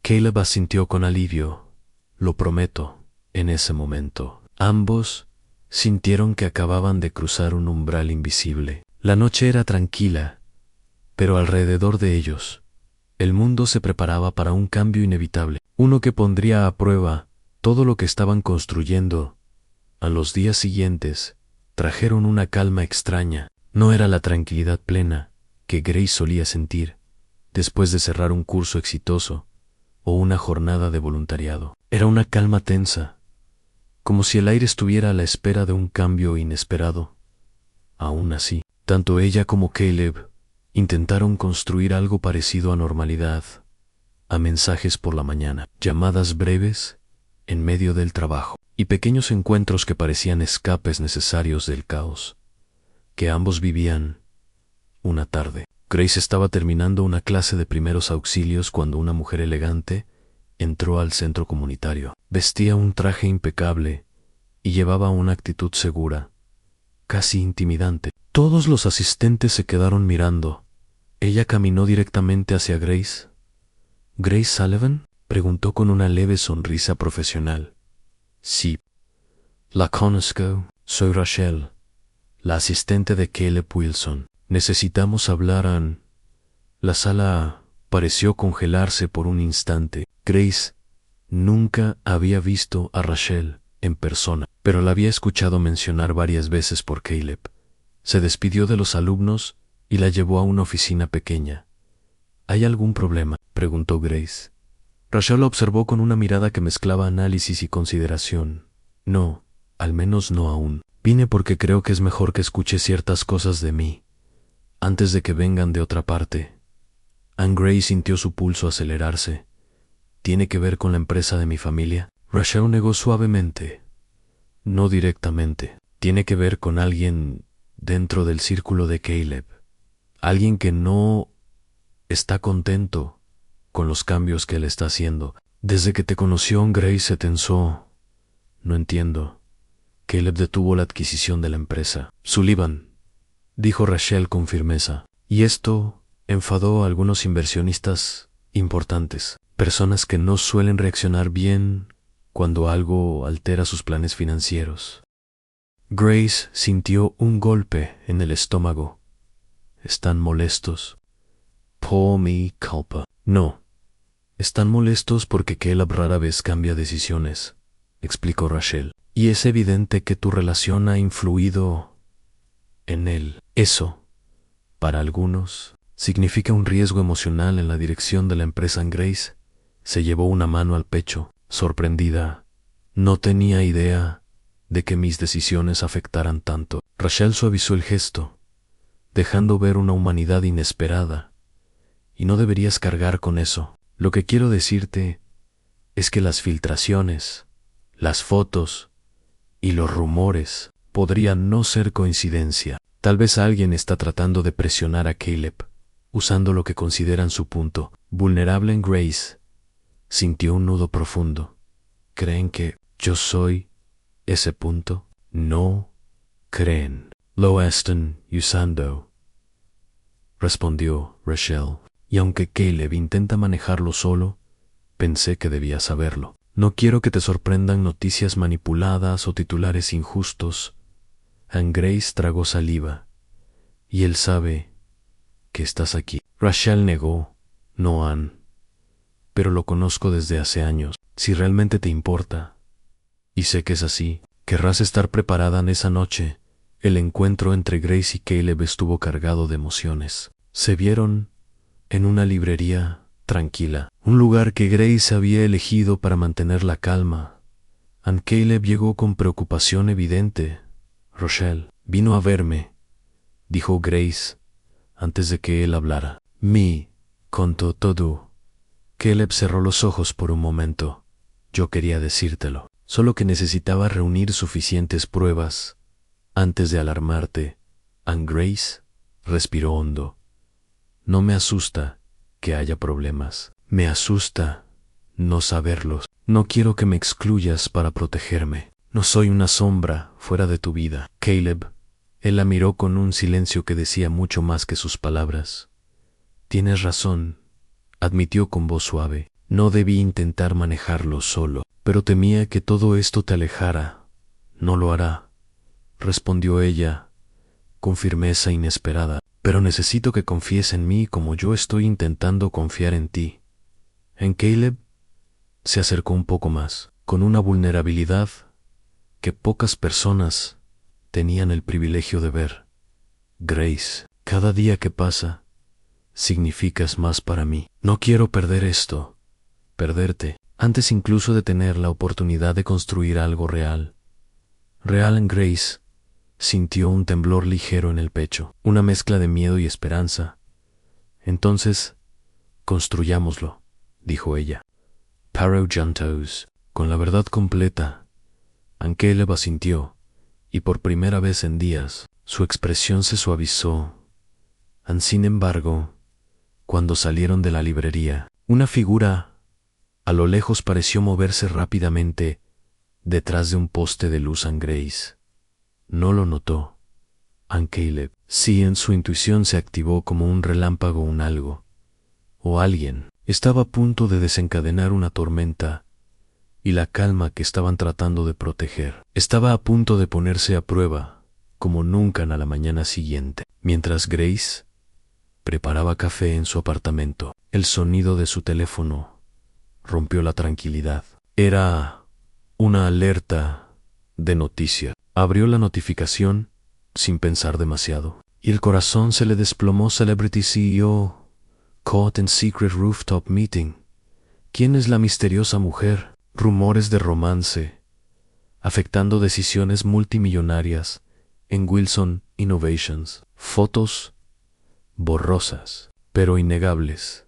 Caleb asintió con alivio. Lo prometo. En ese momento, ambos sintieron que acababan de cruzar un umbral invisible. La noche era tranquila, pero alrededor de ellos, el mundo se preparaba para un cambio inevitable, uno que pondría a prueba todo lo que estaban construyendo. A los días siguientes, trajeron una calma extraña. No era la tranquilidad plena que Grace solía sentir después de cerrar un curso exitoso o una jornada de voluntariado. Era una calma tensa, como si el aire estuviera a la espera de un cambio inesperado. Aún así, tanto ella como Caleb intentaron construir algo parecido a normalidad, a mensajes por la mañana, llamadas breves en medio del trabajo y pequeños encuentros que parecían escapes necesarios del caos que ambos vivían. Una tarde, Grace estaba terminando una clase de primeros auxilios cuando una mujer elegante entró al centro comunitario. Vestía un traje impecable y llevaba una actitud segura, casi intimidante. Todos los asistentes se quedaron mirando. Ella caminó directamente hacia Grace. ¿Grace Sullivan?, preguntó con una leve sonrisa profesional. Sí. La conozco. Soy Rachel, la asistente de Caleb Wilson. Necesitamos hablar, Anne. La sala pareció congelarse por un instante. Grace nunca había visto a Rachel en persona, pero la había escuchado mencionar varias veces por Caleb. Se despidió de los alumnos y la llevó a una oficina pequeña. ¿Hay algún problema?, preguntó Grace. Rachel la observó con una mirada que mezclaba análisis y consideración. No, al menos no aún. Vine porque creo que es mejor que escuche ciertas cosas de mí antes de que vengan de otra parte. Anne Grace sintió su pulso acelerarse. ¿Tiene que ver con la empresa de mi familia? Rachel negó suavemente. No directamente. Tiene que ver con alguien dentro del círculo de Caleb. Alguien que no está contento con los cambios que él está haciendo. Desde que te conoció, Grace se tensó. No entiendo. Caleb detuvo la adquisición de la empresa. Sullivan, dijo Rachel con firmeza. Y esto enfadó a algunos inversionistas importantes, personas que no suelen reaccionar bien cuando algo altera sus planes financieros. Grace sintió un golpe en el estómago. ¿Están molestos? Por mi culpa. No. Están molestos porque Caleb rara vez cambia decisiones, explicó Rachel. Y es evidente que tu relación ha influido en él. Eso, para algunos, significa un riesgo emocional en la dirección de la empresa. Grace se llevó una mano al pecho, sorprendida. No tenía idea de que mis decisiones afectaran tanto. Rachel suavizó el gesto, dejando ver una humanidad inesperada. Y no deberías cargar con eso. Lo que quiero decirte es que las filtraciones, las fotos y los rumores podrían no ser coincidencia. Tal vez alguien está tratando de presionar a Caleb usando lo que consideran su punto vulnerable en Grace. Sintió un nudo profundo. ¿Creen que yo soy ese punto? No creen. Lo están usando, respondió Rachel. Y aunque Caleb intenta manejarlo solo, pensé que debía saberlo. No quiero que te sorprendan noticias manipuladas o titulares injustos. Anne Grace tragó saliva. Y él sabe que estás aquí. Rachel negó. No, Anne. Pero lo conozco desde hace años. Si realmente te importa, y sé que es así, querrás estar preparada en esa noche. El encuentro entre Grace y Caleb estuvo cargado de emociones. Se vieron en una librería tranquila, un lugar que Grace había elegido para mantener la calma. Anne Caleb llegó con preocupación evidente. Rochelle vino a verme, dijo Grace antes de que él hablara. Me contó todo. Caleb cerró los ojos por un momento. Yo quería decírtelo, solo que necesitaba reunir suficientes pruebas antes de alarmarte. Anne Grace respiró hondo. No me asusta que haya problemas. Me asusta no saberlos. No quiero que me excluyas para protegerme. No soy una sombra fuera de tu vida. Caleb. Él la miró con un silencio que decía mucho más que sus palabras. Tienes razón, admitió con voz suave. No debí intentar manejarlo solo, pero temía que todo esto te alejara. No lo hará, respondió ella con firmeza inesperada. Pero necesito que confíes en mí como yo estoy intentando confiar en ti. En Caleb se acercó un poco más, con una vulnerabilidad que pocas personas tenían el privilegio de ver. Grace, cada día que pasa, significas más para mí. No quiero perder esto, perderte, antes incluso de tener la oportunidad de construir algo real. Real en Grace. Sintió un temblor ligero en el pecho, una mezcla de miedo y esperanza. Entonces, construyámoslo, dijo ella. Paro juntos, con la verdad completa. Anne Caleb asintió, y por primera vez en días, su expresión se suavizó. Sin embargo, cuando salieron de la librería, una figura a lo lejos pareció moverse rápidamente detrás de un poste de luz. Anne Grace no lo notó. Anne Caleb, sí, en su intuición se activó como un relámpago, un algo, o alguien, estaba a punto de desencadenar una tormenta, y la calma que estaban tratando de proteger estaba a punto de ponerse a prueba, como nunca a la mañana siguiente. Mientras Grace preparaba café en su apartamento, el sonido de su teléfono rompió la tranquilidad. Era una alerta de noticia. Abrió la notificación sin pensar demasiado, y el corazón se le desplomó. Celebrity CEO caught in secret rooftop meeting. ¿Quién es la misteriosa mujer? Rumores de romance afectando decisiones multimillonarias en Wilson Innovations. Fotos borrosas, pero innegables,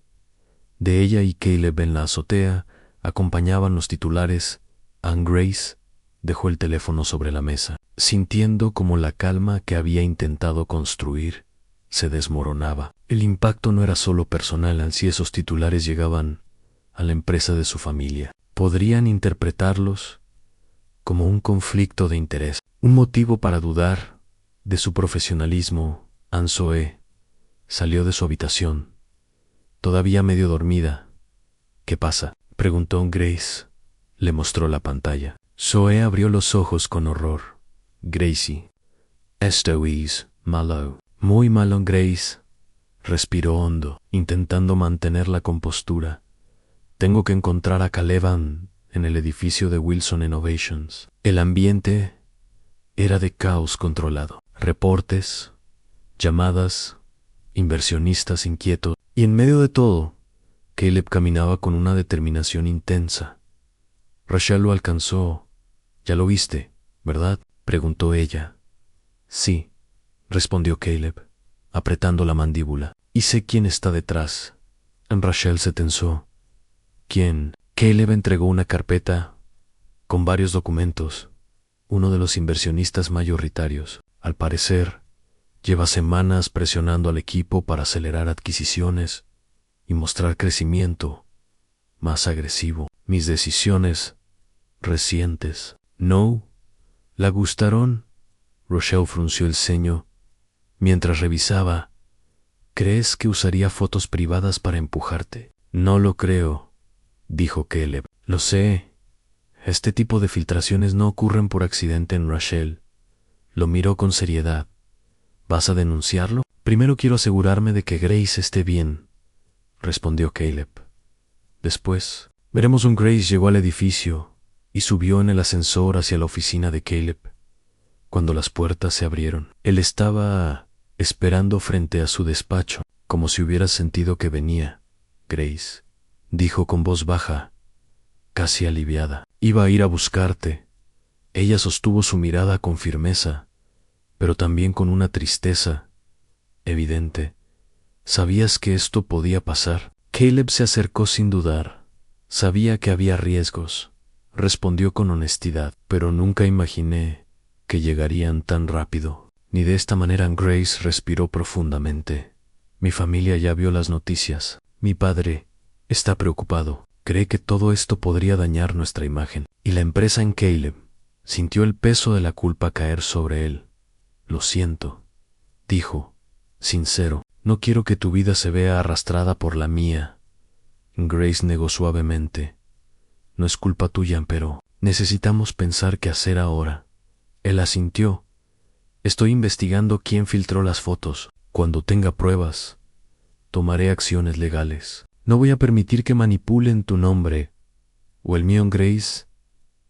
de ella y Caleb en la azotea acompañaban los titulares. Anne Grace dejó el teléfono sobre la mesa, sintiendo como la calma que había intentado construir se desmoronaba. El impacto no era solo personal. Si esos titulares llegaban a la empresa de su familia, podrían interpretarlos como un conflicto de interés, un motivo para dudar de su profesionalismo. Anne Zoe salió de su habitación, todavía medio dormida. ¿Qué pasa?, preguntó Grace. Le mostró la pantalla. Zoe abrió los ojos con horror. Gracie. Esto es malo. Muy malo. Grace respiró hondo, intentando mantener la compostura. Tengo que encontrar a Caleb en el edificio de Wilson Innovations. El ambiente era de caos controlado. Reportes, llamadas, inversionistas inquietos. Y en medio de todo, Caleb caminaba con una determinación intensa. Rachel lo alcanzó. «¿Ya lo viste, verdad?», preguntó ella. «Sí», respondió Caleb, apretando la mandíbula. «Y sé quién está detrás». Rachel se tensó. «¿Quién?». Caleb entregó una carpeta con varios documentos. Uno de los inversionistas mayoritarios. Al parecer, Lleva semanas presionando al equipo para acelerar adquisiciones y mostrar crecimiento más agresivo. Mis decisiones recientes no la gustaron. Rochelle frunció el ceño mientras revisaba. ¿Crees que usaría fotos privadas para empujarte? No lo creo, dijo Caleb. Lo sé. Este tipo de filtraciones no ocurren por accidente en Rochelle. Lo miró con seriedad. ¿Vas a denunciarlo? Primero quiero asegurarme de que Grace esté bien, respondió Caleb. Después, veremos. Grace llegó al edificio y subió en el ascensor hacia la oficina de Caleb. Cuando las puertas se abrieron, él estaba esperando frente a su despacho, como si hubiera sentido que venía. Grace, dijo con voz baja, casi aliviada. Iba a ir a buscarte. Ella sostuvo su mirada con firmeza, pero también con una tristeza evidente. ¿Sabías que esto podía pasar? Caleb se acercó sin dudar. Sabía que había riesgos. Respondió con honestidad, pero nunca imaginé que llegarían tan rápido. Ni de esta manera. Grace respiró profundamente. Mi familia ya vio las noticias. Mi padre está preocupado. Cree que todo esto podría dañar nuestra imagen. Y la empresa. En Caleb sintió el peso de la culpa caer sobre él. Lo siento, dijo, sincero. No quiero que tu vida se vea arrastrada por la mía. Grace negó suavemente. No es culpa tuya, pero necesitamos pensar qué hacer ahora. Él asintió. Estoy investigando quién filtró las fotos. Cuando tenga pruebas, tomaré acciones legales. No voy a permitir que manipulen tu nombre o el mío. Grace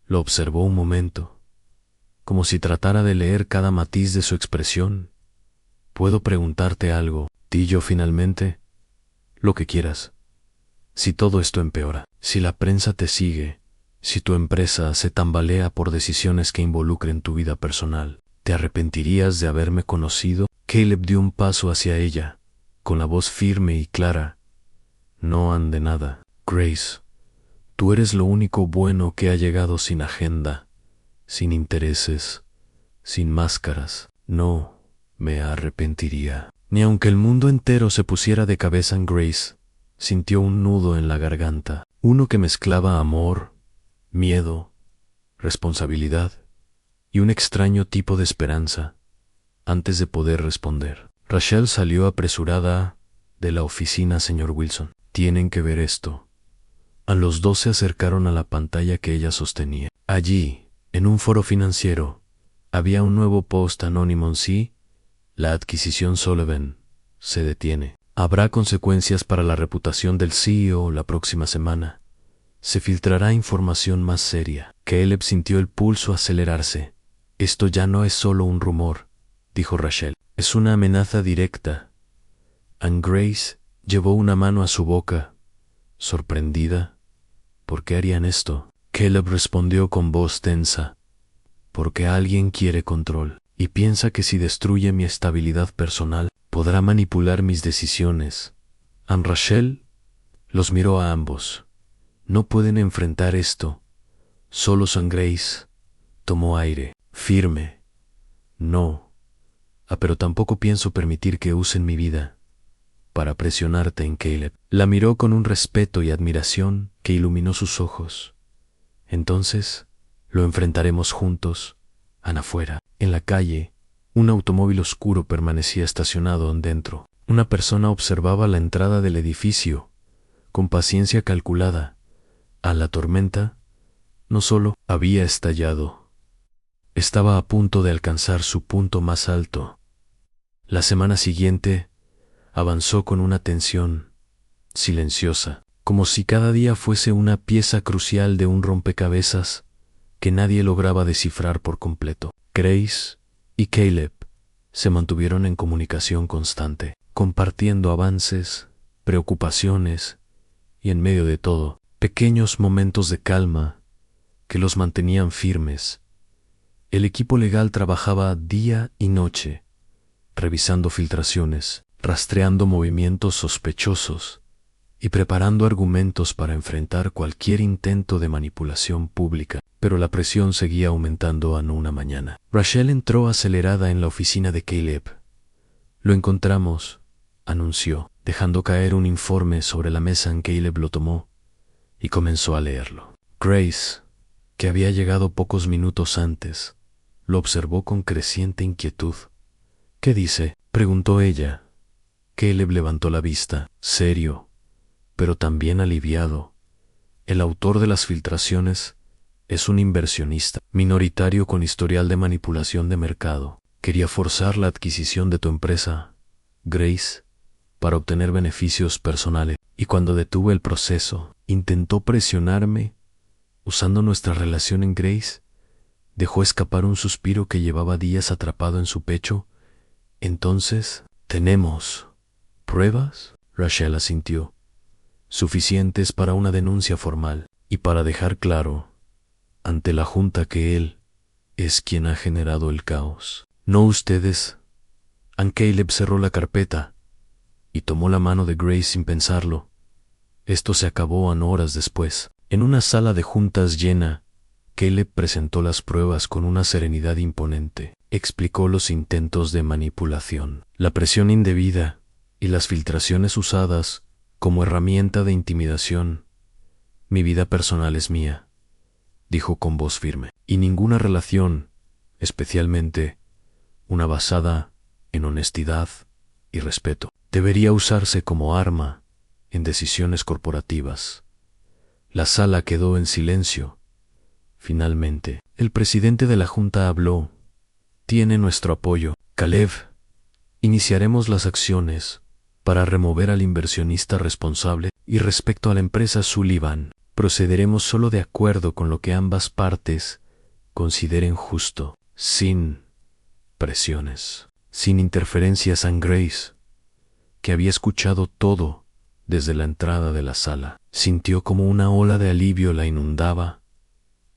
lo observó un momento, como si tratara de leer cada matiz de su expresión. ¿Puedo preguntarte algo? Di yo finalmente. Lo que quieras. Si todo esto empeora, si la prensa te sigue, si tu empresa se tambalea por decisiones que involucren tu vida personal, ¿te arrepentirías de haberme conocido? Caleb dio un paso hacia ella, con la voz firme y clara. No ande nada. Grace, tú eres lo único bueno que ha llegado sin agenda, sin intereses, sin máscaras. No me arrepentiría. Ni aunque el mundo entero se pusiera de cabeza. Grace sintió un nudo en la garganta, uno que mezclaba amor, miedo, responsabilidad y un extraño tipo de esperanza. Antes de poder responder, Rochelle salió apresurada de la oficina. Señor Wilson, tienen que ver esto. A los dos se acercaron a la pantalla que ella sostenía. Allí, en un foro financiero, había un nuevo post anónimo. Sí, la adquisición Sullivan se detiene. Habrá consecuencias para la reputación del CEO la próxima semana. Se filtrará información más seria. Caleb sintió el pulso acelerarse. Esto ya no es solo un rumor, dijo Rochelle. Es una amenaza directa. Anne Grace llevó una mano a su boca, sorprendida. ¿Por qué harían esto? Caleb respondió con voz tensa. Porque alguien quiere control y piensa que si destruye mi estabilidad personal, podrá manipular mis decisiones. Anne Rochelle los miró a ambos. No pueden enfrentar esto. Solo Anne Grace tomó aire, firme. No. Pero tampoco pienso permitir que usen mi vida para presionarte. En Caleb la miró con un respeto y admiración que iluminó sus ojos. Entonces, lo enfrentaremos juntos. Afuera, en la calle, un automóvil oscuro permanecía estacionado dentro. Una persona observaba la entrada del edificio, con paciencia calculada. La tormenta no solo había estallado, estaba a punto de alcanzar su punto más alto. La semana siguiente avanzó con una tensión silenciosa, como si cada día fuese una pieza crucial de un rompecabezas que nadie lograba descifrar por completo. Grace y Caleb se mantuvieron en comunicación constante, compartiendo avances, preocupaciones y, en medio de todo, pequeños momentos de calma que los mantenían firmes. El equipo legal trabajaba día y noche, revisando filtraciones, rastreando movimientos sospechosos y preparando argumentos para enfrentar cualquier intento de manipulación pública. Pero la presión seguía aumentando. Una mañana, Rochelle entró acelerada en la oficina de Caleb. Lo encontramos, anunció, dejando caer un informe sobre la mesa. En Caleb lo tomó y comenzó a leerlo. Grace, que había llegado pocos minutos antes, lo observó con creciente inquietud. ¿Qué dice?, preguntó ella. Caleb levantó la vista, serio, pero también aliviado. El autor de las filtraciones es un inversionista minoritario con historial de manipulación de mercado. Quería forzar la adquisición de tu empresa, Grace, para obtener beneficios personales. Y cuando detuve el proceso, intentó presionarme. Usando nuestra relación en Grace, dejó escapar un suspiro que llevaba días atrapado en su pecho. Entonces, ¿tenemos pruebas?, Rachel asintió. Suficientes para una denuncia formal y para dejar claro ante la Junta que él es quien ha generado el caos. No ustedes. Caleb cerró la carpeta y tomó la mano de Grace sin pensarlo. Esto se acabó horas después. En una sala de juntas llena, Caleb presentó las pruebas con una serenidad imponente. Explicó los intentos de manipulación, la presión indebida y las filtraciones usadas como herramienta de intimidación. Mi vida personal es mía, dijo con voz firme, y ninguna relación, especialmente una basada en honestidad y respeto, debería usarse como arma en decisiones corporativas. La sala quedó en silencio. Finalmente, el presidente de la Junta habló. Tiene nuestro apoyo, Caleb. Iniciaremos las acciones para remover al inversionista responsable y respecto a la empresa Sullivan, procederemos solo de acuerdo con lo que ambas partes consideren justo, sin presiones, sin interferencias. Grace, que había escuchado todo desde la entrada de la sala, sintió como una ola de alivio la inundaba.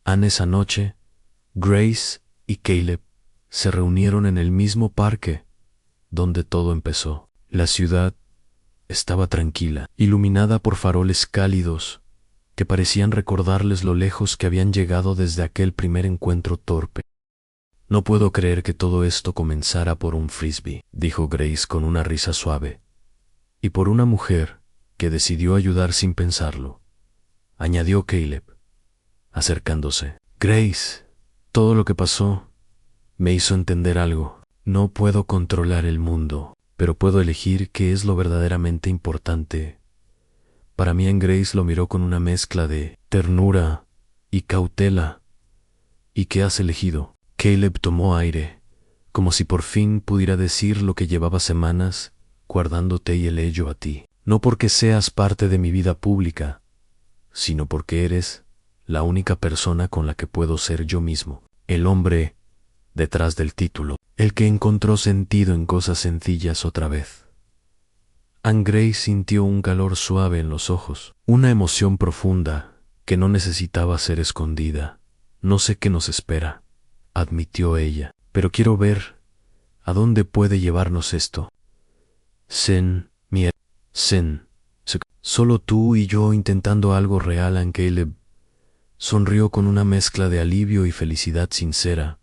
Esa noche, Grace y Caleb se reunieron en el mismo parque donde todo empezó. La ciudad estaba tranquila, iluminada por faroles cálidos que parecían recordarles lo lejos que habían llegado desde aquel primer encuentro torpe. No puedo creer que todo esto comenzara por un frisbee, dijo Grace con una risa suave, y por una mujer que decidió ayudar sin pensarlo, añadió Caleb, acercándose. Grace, todo lo que pasó me hizo entender algo. No puedo controlar el mundo, pero puedo elegir qué es lo verdaderamente importante. Para mí. Grace lo miró con una mezcla de ternura y cautela. ¿Y qué has elegido? Caleb tomó aire, como si por fin pudiera decir lo que llevaba semanas guardándote y el ello a ti. No porque seas parte de mi vida pública, sino porque eres la única persona con la que puedo ser yo mismo. El hombre detrás del título, el que encontró sentido en cosas sencillas otra vez. Grace sintió un calor suave en los ojos, una emoción profunda que no necesitaba ser escondida. No sé qué nos espera, admitió ella, pero quiero ver a dónde puede llevarnos esto. Solo tú y yo intentando algo real. Caleb sonrió con una mezcla de alivio y felicidad sincera.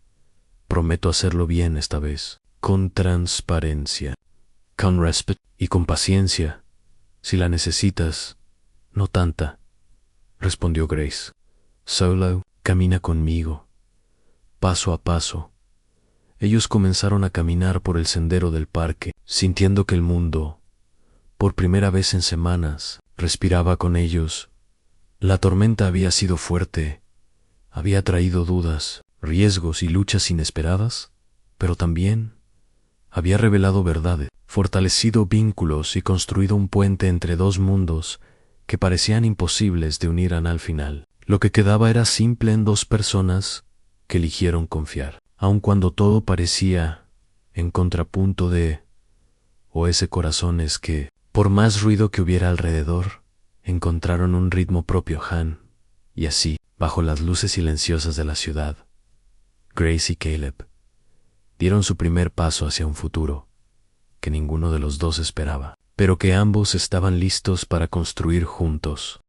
Prometo hacerlo bien esta vez, con transparencia, con respeto y con paciencia, si la necesitas, no tanta, respondió Grace. Solo camina conmigo, paso a paso. Ellos comenzaron a caminar por el sendero del parque, sintiendo que el mundo, por primera vez en semanas, respiraba con ellos. La tormenta había sido fuerte, había traído dudas, riesgos y luchas inesperadas, pero también había revelado verdades, fortalecido vínculos y construido un puente entre dos mundos que parecían imposibles de unir al final. Lo que quedaba era simple en dos personas que eligieron confiar, aun cuando todo parecía en contrapunto de o ese corazones que, por más ruido que hubiera alrededor, encontraron un ritmo propio. Y así, bajo las luces silenciosas de la ciudad, Grace y Caleb dieron su primer paso hacia un futuro que ninguno de los dos esperaba, pero que ambos estaban listos para construir juntos.